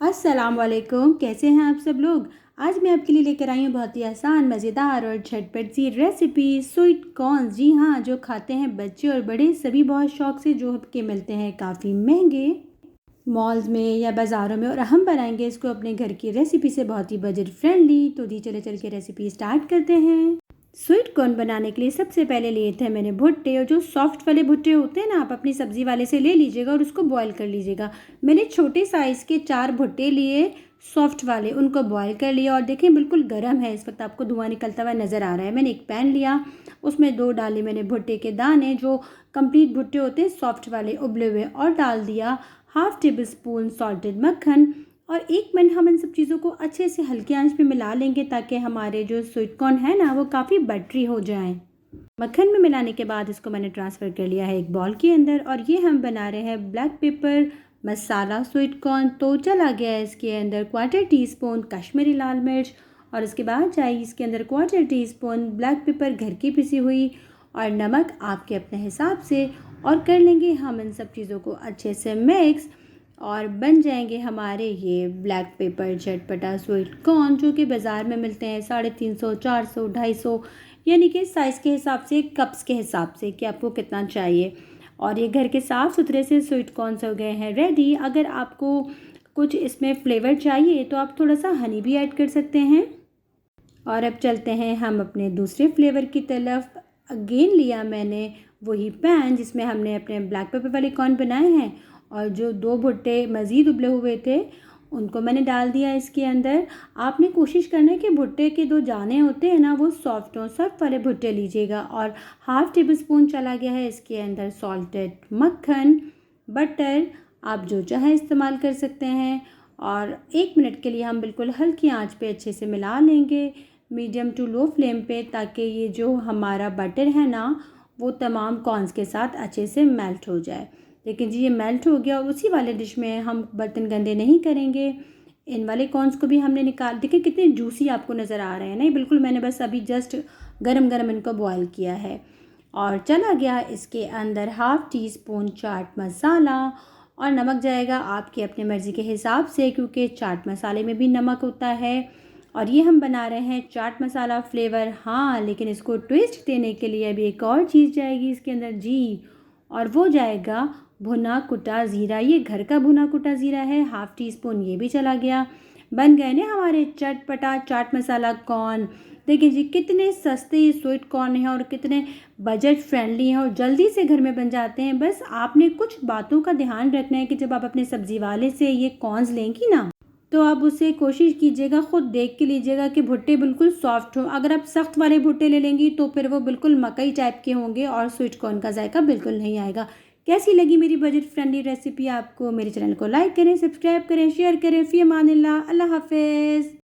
अस्सलाम वालेकुम, कैसे हैं आप सब लोग। आज मैं आपके लिए लेकर आई हूँ बहुत ही आसान, मज़ेदार और झटपट सी रेसिपी स्वीट कॉर्न। जी हाँ, जो खाते हैं बच्चे और बड़े सभी बहुत शौक से, जो कि मिलते हैं काफ़ी महंगे मॉल्स में या बाज़ारों में। और हम बनाएंगे इसको अपने घर की रेसिपी से बहुत ही बजट फ्रेंडली। तो दी चले चल के रेसिपी स्टार्ट करते हैं। स्वीट कॉर्न बनाने के लिए सबसे पहले लिए थे मैंने भुट्टे, और जो सॉफ्ट वाले भुट्टे होते हैं ना, आप अपनी सब्ज़ी वाले से ले लीजिएगा और उसको बॉईल कर लीजिएगा। मैंने छोटे साइज़ के 4 भुट्टे लिए, सॉफ्ट वाले, उनको बॉईल कर लिया। और देखें बिल्कुल गर्म है, इस वक्त आपको धुआं निकलता हुआ नज़र आ रहा है। मैंने एक पैन लिया, उसमें 2 डाले मैंने भुट्टे के दाने, जो कंप्लीट भुट्टे होते हैं सॉफ्ट वाले उबले हुए, और डाल दिया हाफ़ टेबल स्पून सॉल्टेड मक्खन। और 1 मिनट हम इन सब चीज़ों को अच्छे से हल्की आंच पे मिला लेंगे, ताकि हमारे जो स्वीट कॉर्न है ना, वो काफ़ी बटरी हो जाएं। मक्खन में मिलाने के बाद इसको मैंने ट्रांसफ़र कर लिया है एक बाउल के अंदर। और ये हम बना रहे हैं ब्लैक पेपर मसाला स्वीट कॉर्न। तो चला गया है इसके अंदर 1/4 टीस्पून कश्मीरी लाल मिर्च, और इसके बाद चाहिए इसके अंदर 1/4 टीस्पून ब्लैक पेपर घर की पिसी हुई, और नमक आपके अपने हिसाब से। और कर लेंगे हम इन सब चीज़ों को अच्छे से मिक्स, और बन जाएंगे हमारे ये ब्लैक पेपर चटपटा स्वीट कॉर्न, जो कि बाज़ार में मिलते हैं 350, 400, 250, यानी कि साइज़ के हिसाब से, कप्स के हिसाब से कि आपको कितना चाहिए। और ये घर के साफ़ सुथरे से स्वीट कॉर्न्स हो गए हैं रेडी। अगर आपको कुछ इसमें फ्लेवर चाहिए तो आप थोड़ा सा हनी भी ऐड कर सकते हैं। और अब चलते हैं हम अपने दूसरे फ्लेवर की तरफ। अगेन लिया मैंने वही पैन जिसमें हमने अपने ब्लैक पेपर वाले कॉर्न बनाए हैं, और जो 2 भुट्टे मज़ीद उबले हुए थे उनको मैंने डाल दिया इसके अंदर। आपने कोशिश करना है कि भुट्टे के 2 दाने होते हैं ना, वो सॉफ्ट हों, सॉफ्ट वाले भुट्टे लीजिएगा। और हाफ़ टेबल स्पून चला गया है इसके अंदर सॉल्टेड मक्खन, बटर आप जो चाहें इस्तेमाल कर सकते हैं। और 1 मिनट के लिए हम बिल्कुल हल्की आंच पे अच्छे से मिला लेंगे, मीडियम टू लो फ्लेम पे, ताकि ये जो हमारा बटर है ना, वो तमाम कॉर्न्स के साथ अच्छे से मेल्ट हो जाए। लेकिन जी ये मेल्ट हो गया, और उसी वाले डिश में हम बर्तन गंदे नहीं करेंगे। इन वाले कॉर्न्स को भी हमने निकाल, देखिए कितने जूसी आपको नज़र आ रहे हैं। नहीं बिल्कुल, मैंने बस अभी जस्ट गरम गरम इनको बॉयल किया है। और चला गया इसके अंदर half tea spoon chaat masala, और नमक जाएगा आपकी अपनी मर्ज़ी के हिसाब से, क्योंकि चाट मसाले में भी नमक होता है। और ये हम बना रहे हैं चाट मसाला फ्लेवर। हाँ, लेकिन इसको ट्विस्ट देने के लिए अभी एक और चीज़ जाएगी इसके अंदर जी, और वो जाएगा भुना कुटा ज़ीरा। ये घर का भुना कुटा ज़ीरा है, हाफ़ टी स्पून ये भी चला गया। बन गए ना हमारे चटपटा चाट मसाला कॉर्न। देखिए जी कितने सस्ते ये स्वीट कॉर्न हैं, और कितने बजट फ्रेंडली हैं, और जल्दी से घर में बन जाते हैं। बस आपने कुछ बातों का ध्यान रखना है कि जब आप अपने सब्ज़ी वाले से ये कॉर्न्स लेंगी ना, तो आप उससे कोशिश कीजिएगा, ख़ुद देख के लीजिएगा कि भुट्टे बिल्कुल सॉफ्ट हो। अगर आप सख्त वाले भुट्टे ले लेंगी तो फिर वो बिल्कुल मकई टाइप के होंगे, और स्वीट कॉर्न का जायका बिल्कुल नहीं आएगा। कैसी लगी मेरी बजट फ्रेंडली रेसिपी आपको? मेरे चैनल को लाइक करें, सब्सक्राइब करें, शेयर करें। फ़ी अमानिल्लाह, अल्लाह हाफ़िज़।